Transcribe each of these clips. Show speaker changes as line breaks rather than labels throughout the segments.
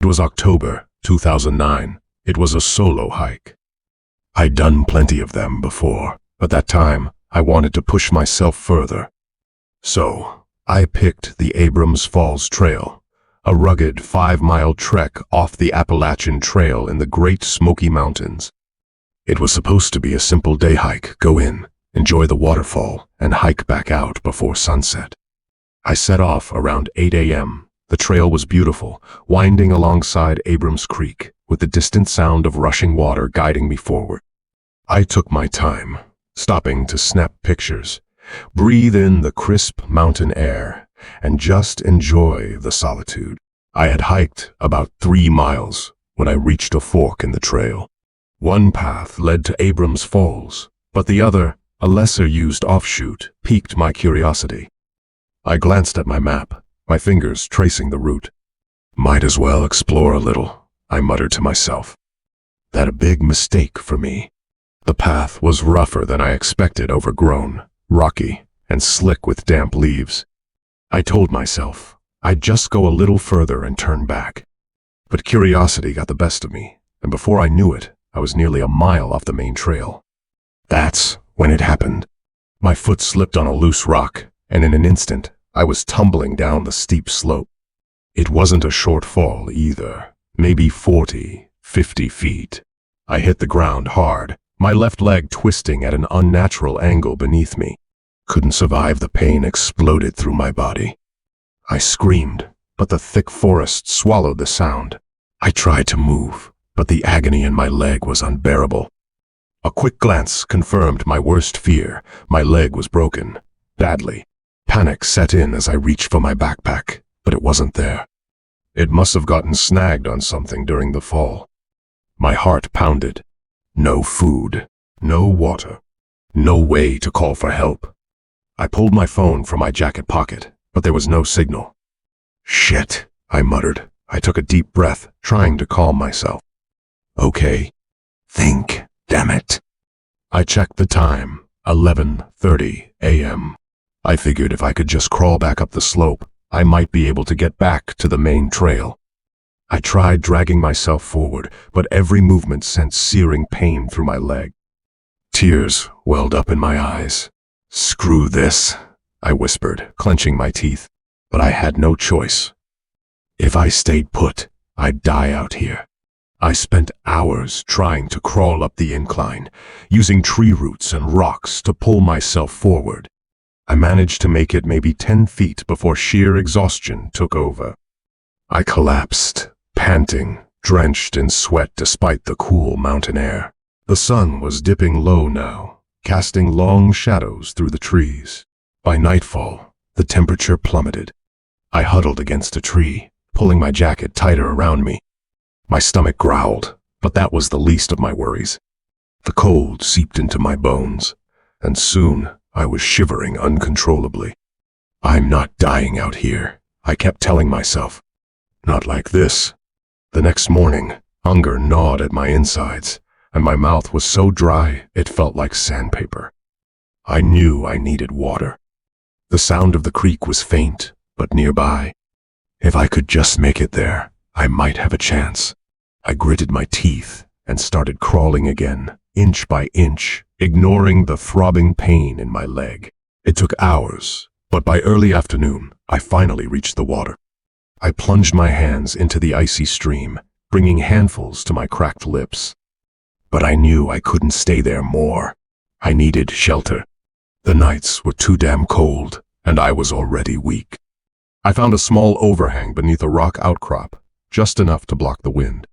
It was October 2009. It was a solo hike. I'd done plenty of them before, but that time I wanted to push myself further. So I picked the Abrams Falls Trail, a rugged 5-mile trek off the Appalachian Trail in the Great Smoky Mountains. It was supposed to be a simple day hike, go in, enjoy the waterfall, and hike back out before sunset. I set off around 8 a.m. The trail was beautiful, winding alongside Abrams Creek, with the distant sound of rushing water guiding me forward. I took my time, stopping to snap pictures, breathe in the crisp mountain air, and just enjoy the solitude. I had hiked about 3 miles when I reached a fork in the trail. One path led to Abrams Falls, but the other, a lesser-used offshoot, piqued my curiosity. I glanced at my map, my fingers tracing the route. Might as well explore a little, I muttered to myself. That a big mistake for me. The path was rougher than I expected, overgrown, rocky, and slick with damp leaves. I told myself I'd just go a little further and turn back. But curiosity got the best of me, and before I knew it, I was nearly a mile off the main trail. That's when it happened. My foot slipped on a loose rock, and in an instant, I was tumbling down the steep slope. It wasn't a short fall either, maybe 40, 50 feet. I hit the ground hard, my left leg twisting at an unnatural angle beneath me. Couldn't survive, the pain exploded through my body. I screamed, but the thick forest swallowed the sound. I tried to move, but the agony in my leg was unbearable. A quick glance confirmed my worst fear. My leg was broken, badly. Panic set in as I reached for my backpack, but it wasn't there. It must have gotten snagged on something during the fall. My heart pounded. No food, no water, no way to call for help. I pulled my phone from my jacket pocket, but there was no signal. Shit, I muttered. I took a deep breath, trying to calm myself. Okay. Think, damn it. I checked the time, 11:30 a.m. I figured if I could just crawl back up the slope, I might be able to get back to the main trail. I tried dragging myself forward, but every movement sent searing pain through my leg. Tears welled up in my eyes. Screw this, I whispered, clenching my teeth, but I had no choice. If I stayed put, I'd die out here. I spent hours trying to crawl up the incline, using tree roots and rocks to pull myself forward. I managed to make it maybe 10 feet before sheer exhaustion took over. I collapsed, panting, drenched in sweat despite the cool mountain air. The sun was dipping low now, casting long shadows through the trees. By nightfall, the temperature plummeted. I huddled against a tree, pulling my jacket tighter around me. My stomach growled, but that was the least of my worries. The cold seeped into my bones, and soon I was shivering uncontrollably. I'm not dying out here, I kept telling myself. Not like this. The next morning, hunger gnawed at my insides, and my mouth was so dry it felt like sandpaper. I knew I needed water. The sound of the creek was faint, but nearby. If I could just make it there, I might have a chance. I gritted my teeth and started crawling again, inch by inch, ignoring the throbbing pain in my leg. It took hours, but by early afternoon, I finally reached the water. I plunged my hands into the icy stream, bringing handfuls to my cracked lips. But I knew I couldn't stay there more. I needed shelter. The nights were too damn cold, and I was already weak. I found a small overhang beneath a rock outcrop, just enough to block the wind.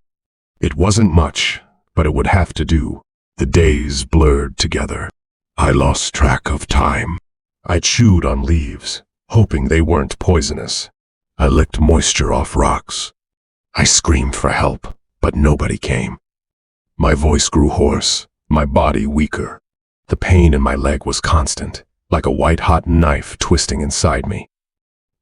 It wasn't much, but it would have to do. The days blurred together. I lost track of time. I chewed on leaves, hoping they weren't poisonous. I licked moisture off rocks. I screamed for help, but nobody came. My voice grew hoarse, my body weaker. The pain in my leg was constant, like a white-hot knife twisting inside me.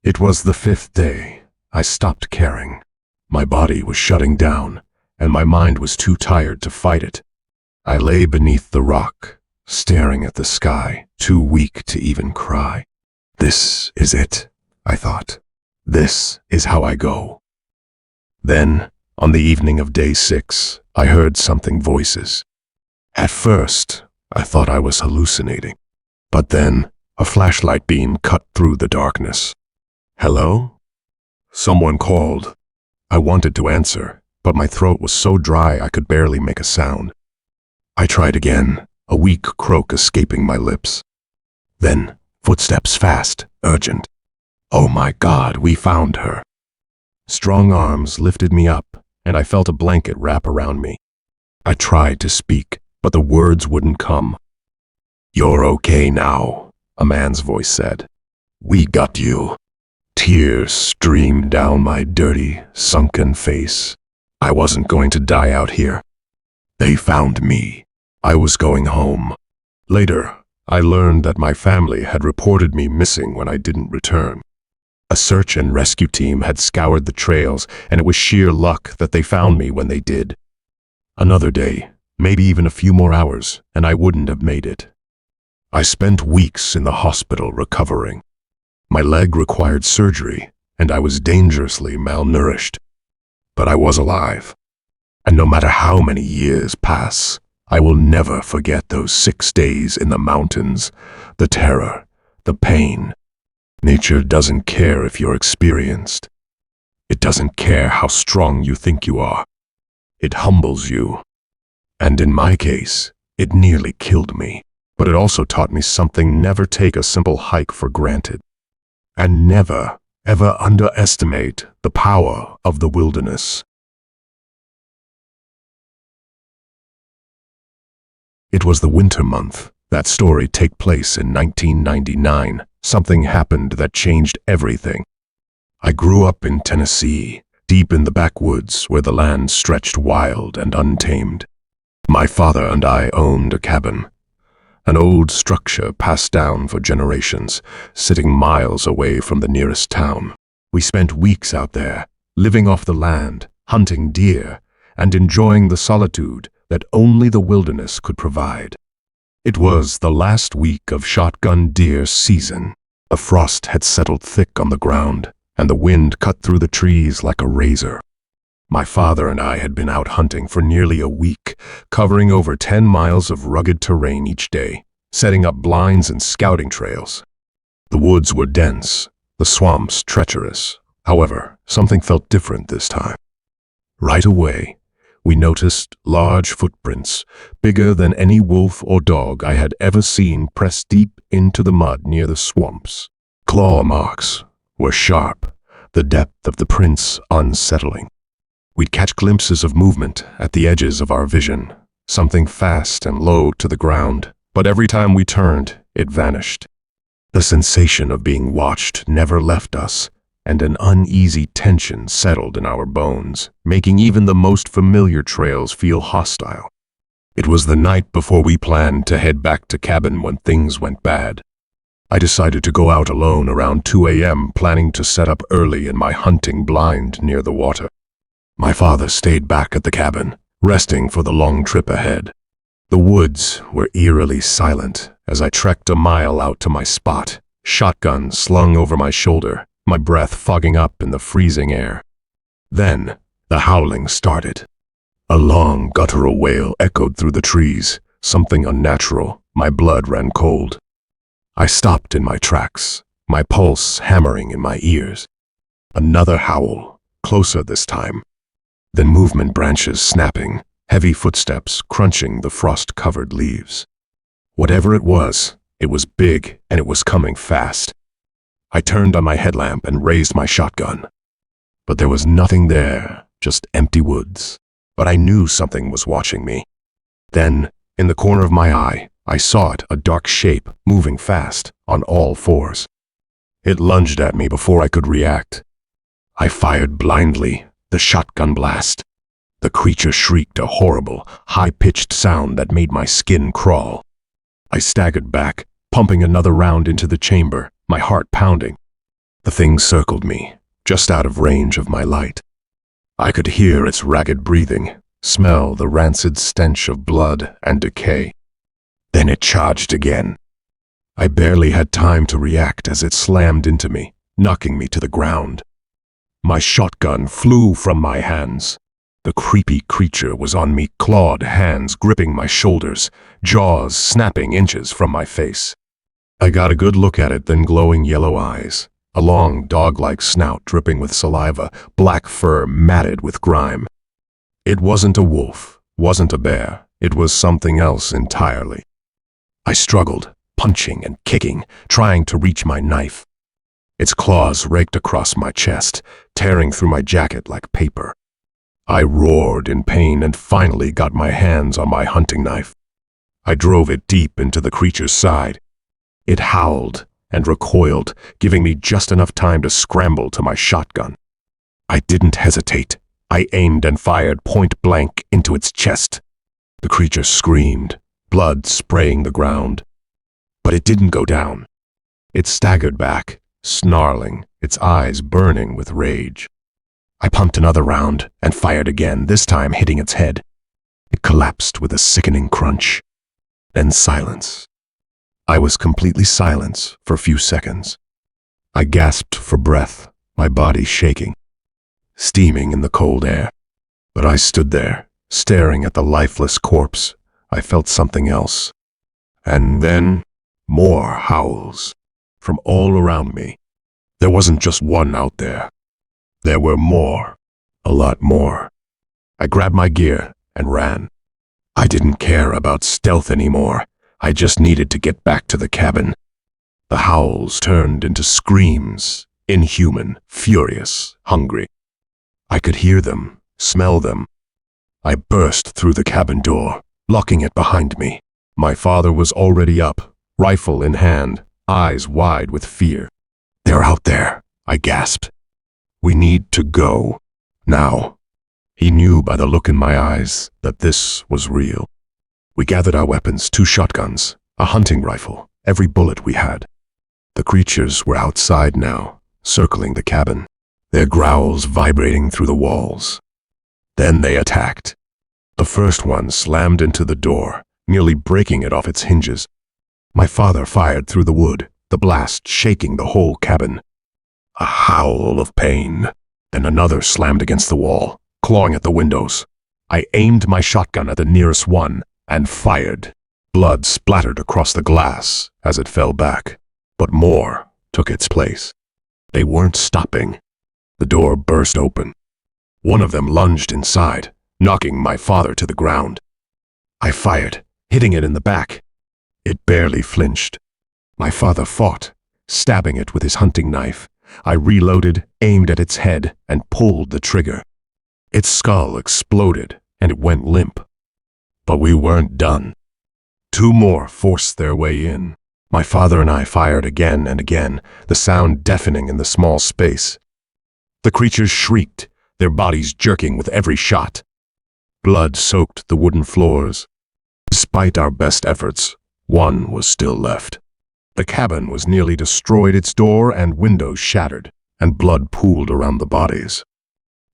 It was the 5th day. I stopped caring. My body was shutting down, and my mind was too tired to fight it. I lay beneath the rock, staring at the sky, too weak to even cry. This is it, I thought. This is how I go. Then On the evening of day 6, I heard something voices. At first, I thought I was hallucinating. But then, a flashlight beam cut through the darkness. Hello? Someone called. I wanted to answer, but my throat was so dry I could barely make a sound. I tried again, a weak croak escaping my lips. Then, footsteps fast, urgent. Oh my God, we found her. Strong arms lifted me up, and I felt a blanket wrap around me. I tried to speak, but the words wouldn't come. You're okay now, a man's voice said. We got you. Tears streamed down my dirty, sunken face. I wasn't going to die out here. They found me. I was going home. Later, I learned that my family had reported me missing when I didn't return. A search and rescue team had scoured the trails, and it was sheer luck that they found me when they did. Another day, maybe even a few more hours, and I wouldn't have made it. I spent weeks in the hospital recovering. My leg required surgery, and I was dangerously malnourished. But I was alive. And no matter how many years pass, I will never forget those 6 days in the mountains, the terror, the pain. Nature doesn't care if you're experienced. It doesn't care how strong you think you are. It humbles you. And in my case, it nearly killed me. But it also taught me something: never take a simple hike for granted. And never, ever underestimate the power of the wilderness. It was the winter month. That story take place in 1999. Something happened that changed everything. I grew up in Tennessee, deep in the backwoods where the land stretched wild and untamed. My father and I owned a cabin, an old structure passed down for generations, sitting miles away from the nearest town. We spent weeks out there, living off the land, hunting deer, and enjoying the solitude that only the wilderness could provide. It was the last week of shotgun deer season. The frost had settled thick on the ground, and the wind cut through the trees like a razor. My father and I had been out hunting for nearly a week, covering over 10 miles of rugged terrain each day, setting up blinds and scouting trails. The woods were dense, the swamps treacherous. However, something felt different this time. Right away, we noticed large footprints, bigger than any wolf or dog I had ever seen, pressed deep into the mud near the swamps. Claw marks were sharp, the depth of the prints unsettling. We'd catch glimpses of movement at the edges of our vision, something fast and low to the ground, but every time we turned, it vanished. The sensation of being watched never left us, and an uneasy tension settled in our bones, making even the most familiar trails feel hostile. It was the night before we planned to head back to cabin when things went bad. I decided to go out alone around 2 a.m., planning to set up early in my hunting blind near the water. My father stayed back at the cabin, resting for the long trip ahead. The woods were eerily silent as I trekked a mile out to my spot, shotgun slung over my shoulder, my breath fogging up in the freezing air. Then, the howling started. A long, guttural wail echoed through the trees, something unnatural. My blood ran cold. I stopped in my tracks, my pulse hammering in my ears. Another howl, closer this time. Then movement, branches snapping, heavy footsteps crunching the frost-covered leaves. Whatever it was big and it was coming fast. I turned on my headlamp and raised my shotgun. But there was nothing there, just empty woods. But I knew something was watching me. Then, in the corner of my eye, I saw it, a dark shape, moving fast, on all fours. It lunged at me before I could react. I fired blindly, the shotgun blast. The creature shrieked a horrible, high-pitched sound that made my skin crawl. I staggered back, pumping another round into the chamber, my heart pounding. The thing circled me, just out of range of my light. I could hear its ragged breathing, smell the rancid stench of blood and decay. Then it charged again. I barely had time to react as it slammed into me, knocking me to the ground. My shotgun flew from my hands. The creepy creature was on me, clawed hands gripping my shoulders, jaws snapping inches from my face. I got a good look at it, then glowing yellow eyes, a long dog-like snout dripping with saliva, black fur matted with grime. It wasn't a wolf, wasn't a bear, it was something else entirely. I struggled, punching and kicking, trying to reach my knife. Its claws raked across my chest, tearing through my jacket like paper. I roared in pain and finally got my hands on my hunting knife. I drove it deep into the creature's side. It howled and recoiled, giving me just enough time to scramble to my shotgun. I didn't hesitate. I aimed and fired point blank into its chest. The creature screamed, blood spraying the ground. But it didn't go down. It staggered back, snarling, its eyes burning with rage. I pumped another round and fired again, this time hitting its head. It collapsed with a sickening crunch. Then silence. I was completely silent for a few seconds. I gasped for breath, my body shaking, steaming in the cold air. But I stood there, staring at the lifeless corpse. I felt something else. And then, more howls from all around me. There wasn't just one out there. There were more, a lot more. I grabbed my gear and ran. I didn't care about stealth anymore. I just needed to get back to the cabin. The howls turned into screams, inhuman, furious, hungry. I could hear them, smell them. I burst through the cabin door, locking it behind me. My father was already up, rifle in hand, eyes wide with fear. "They're out there," I gasped. "We need to go. Now." He knew by the look in my eyes that this was real. We gathered our weapons, 2 shotguns, a hunting rifle, every bullet we had. The creatures were outside now, circling the cabin, their growls vibrating through the walls. Then they attacked. The first one slammed into the door, nearly breaking it off its hinges. My father fired through the wood, the blast shaking the whole cabin. A howl of pain. Then another slammed against the wall, clawing at the windows. I aimed my shotgun at the nearest one and fired. Blood splattered across the glass as it fell back, but more took its place. They weren't stopping. The door burst open. One of them lunged inside, knocking my father to the ground. I fired, hitting it in the back. It barely flinched. My father fought, stabbing it with his hunting knife. I reloaded, aimed at its head, and pulled the trigger. Its skull exploded, and it went limp. But we weren't done. 2 more forced their way in. My father and I fired again and again, the sound deafening in the small space. The creatures shrieked, their bodies jerking with every shot. Blood soaked the wooden floors. Despite our best efforts, one was still left. The cabin was nearly destroyed, its door and windows shattered, and blood pooled around the bodies.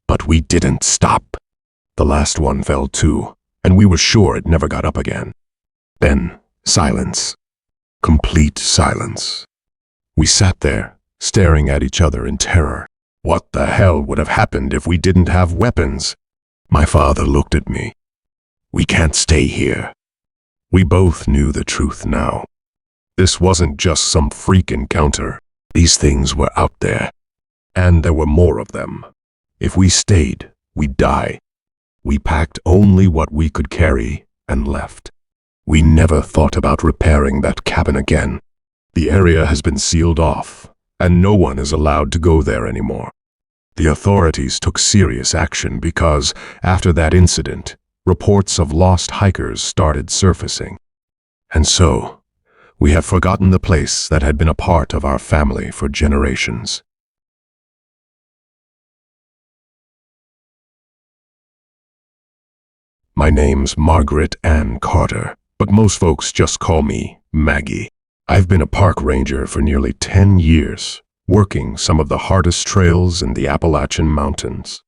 But we didn't stop. The last one fell too, and we were sure it never got up again. Then, silence. Complete silence. We sat there, staring at each other in terror. What the hell would have happened if we didn't have weapons? My father looked at me. "We can't stay here." We both knew the truth now. This wasn't just some freak encounter. These things were out there, and there were more of them. If we stayed, we'd die. We packed only what we could carry and left. We never thought about repairing that cabin again. The area has been sealed off, and no one is allowed to go there anymore. The authorities took serious action because, after that incident, reports of lost hikers started surfacing. And so, we have forgotten the place that had been a part of our family for generations. My name's Margaret Ann Carter, but most folks just call me Maggie. I've been a park ranger for nearly 10 years, working some of the hardest trails in the Appalachian Mountains.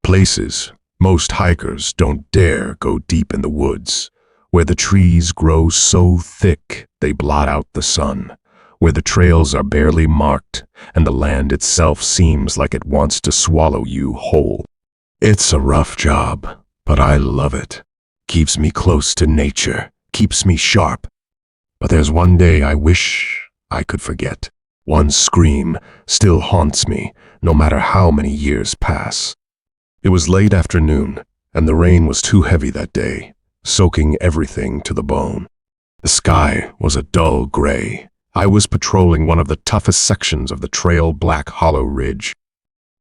Places most hikers don't dare go deep in the woods, where the trees grow so thick they blot out the sun, where the trails are barely marked and the land itself seems like it wants to swallow you whole. It's a rough job, but I love it. Keeps me close to nature, keeps me sharp. But there's one day I wish I could forget. One scream still haunts me, no matter how many years pass. It was late afternoon, and the rain was too heavy that day, soaking everything to the bone. The sky was a dull gray. I was patrolling one of the toughest sections of the trail, Black Hollow Ridge.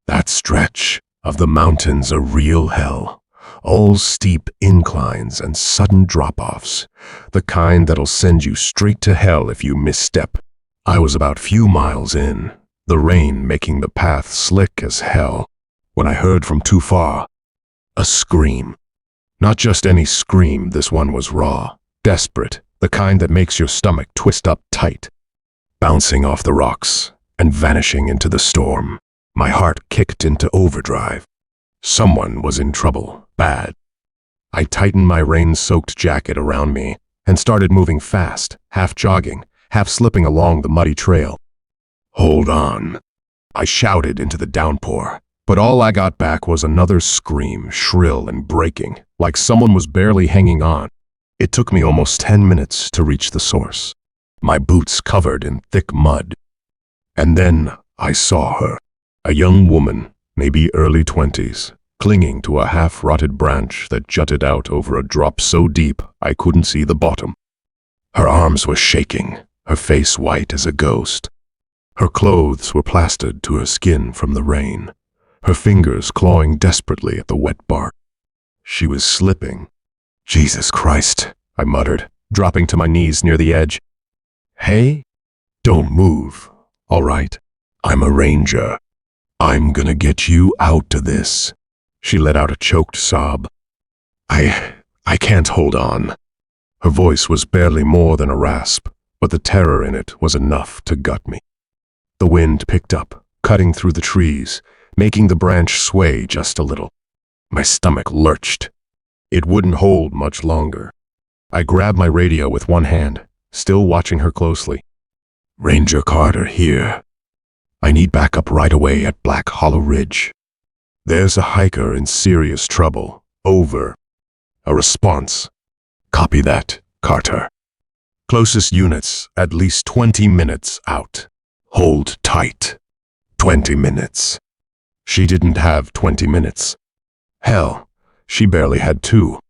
That stretch of the mountains a real hell, all steep inclines and sudden drop-offs, the kind that'll send you straight to hell if you misstep. I was about few miles in, the rain making the path slick as hell, when I heard from too far a scream. Not just any scream, this one was raw, desperate, the kind that makes your stomach twist up tight. Bouncing off the rocks and vanishing into the storm, my heart kicked into overdrive. Someone was in trouble, bad. I tightened my rain-soaked jacket around me and started moving fast, half jogging, half slipping along the muddy trail. "Hold on," I shouted into the downpour, but all I got back was another scream, shrill and breaking, like someone was barely hanging on. It took me almost 10 minutes to reach the source, my boots covered in thick mud. And then I saw her, a young woman, maybe early 20s, clinging to a half-rotted branch that jutted out over a drop so deep I couldn't see the bottom. Her arms were shaking, her face white as a ghost. Her clothes were plastered to her skin from the rain, her fingers clawing desperately at the wet bark. She was slipping. "Jesus Christ," I muttered, dropping to my knees near the edge. "Hey? Don't move, all right? I'm a ranger. I'm gonna get you out of this." She let out a choked sob. I can't hold on." Her voice was barely more than a rasp, but the terror in it was enough to gut me. The wind picked up, cutting through the trees, making the branch sway just a little. My stomach lurched. It wouldn't hold much longer. I grabbed my radio with one hand, still watching her closely. "Ranger Carter here. I need backup right away at Black Hollow Ridge. There's a hiker in serious trouble. Over." A response. "Copy that, Carter. Closest units at least 20 minutes out. Hold tight. 20 minutes. She didn't have 20 minutes. Hell, she barely had 2.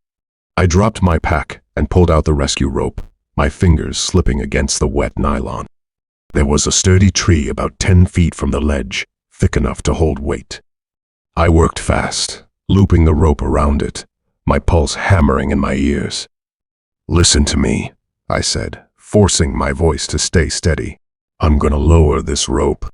I dropped my pack and pulled out the rescue rope, my fingers slipping against the wet nylon. There was a sturdy tree about 10 feet from the ledge, thick enough to hold weight. I worked fast, looping the rope around it, my pulse hammering in my ears. "Listen to me," I said, forcing my voice to stay steady. "I'm gonna lower this rope.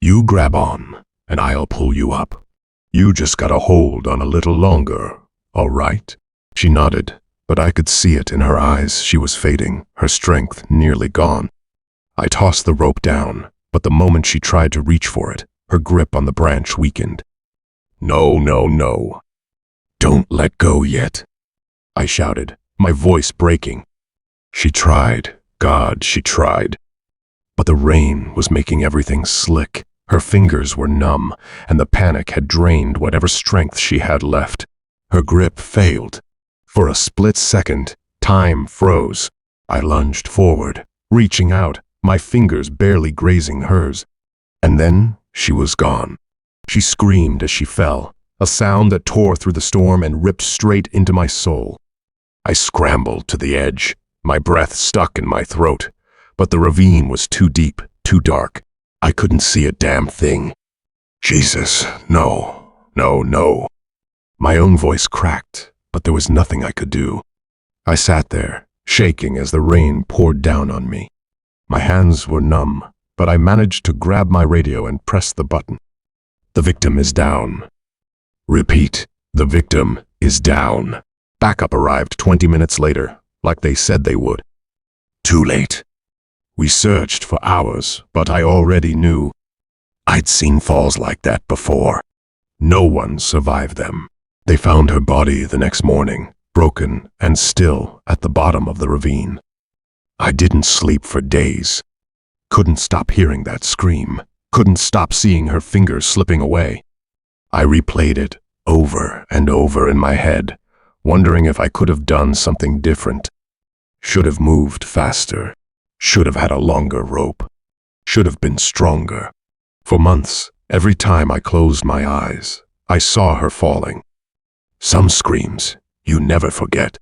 You grab on, and I'll pull you up. You just gotta hold on a little longer, all right?" She nodded, but I could see it in her eyes. She was fading, her strength nearly gone. I tossed the rope down, but the moment she tried to reach for it, her grip on the branch weakened. "No, no, no. Don't let go yet," I shouted, my voice breaking. She tried. God, she tried. But the rain was making everything slick. Her fingers were numb, and the panic had drained whatever strength she had left. Her grip failed. For a split second, time froze. I lunged forward, reaching out, my fingers barely grazing hers. And then she was gone. She screamed as she fell, a sound that tore through the storm and ripped straight into my soul. I scrambled to the edge, my breath stuck in my throat, but the ravine was too deep, too dark. I couldn't see a damn thing. "Jesus, no, no, no." My own voice cracked, but there was nothing I could do. I sat there, shaking as the rain poured down on me. My hands were numb, but I managed to grab my radio and press the button. "The victim is down." Repeat, "The victim is down." Backup arrived 20 minutes later, like they said they would. Too late. We searched for hours, but I already knew. I'd seen falls like that before. No one survived them. They found her body the next morning, broken and still at the bottom of the ravine. I didn't sleep for days. Couldn't stop hearing that scream. Couldn't stop seeing her fingers slipping away. I replayed it, over and over in my head, wondering if I could have done something different. Should have moved faster. Should have had a longer rope. Should have been stronger. For months, every time I closed my eyes, I saw her falling. Some screams you never forget.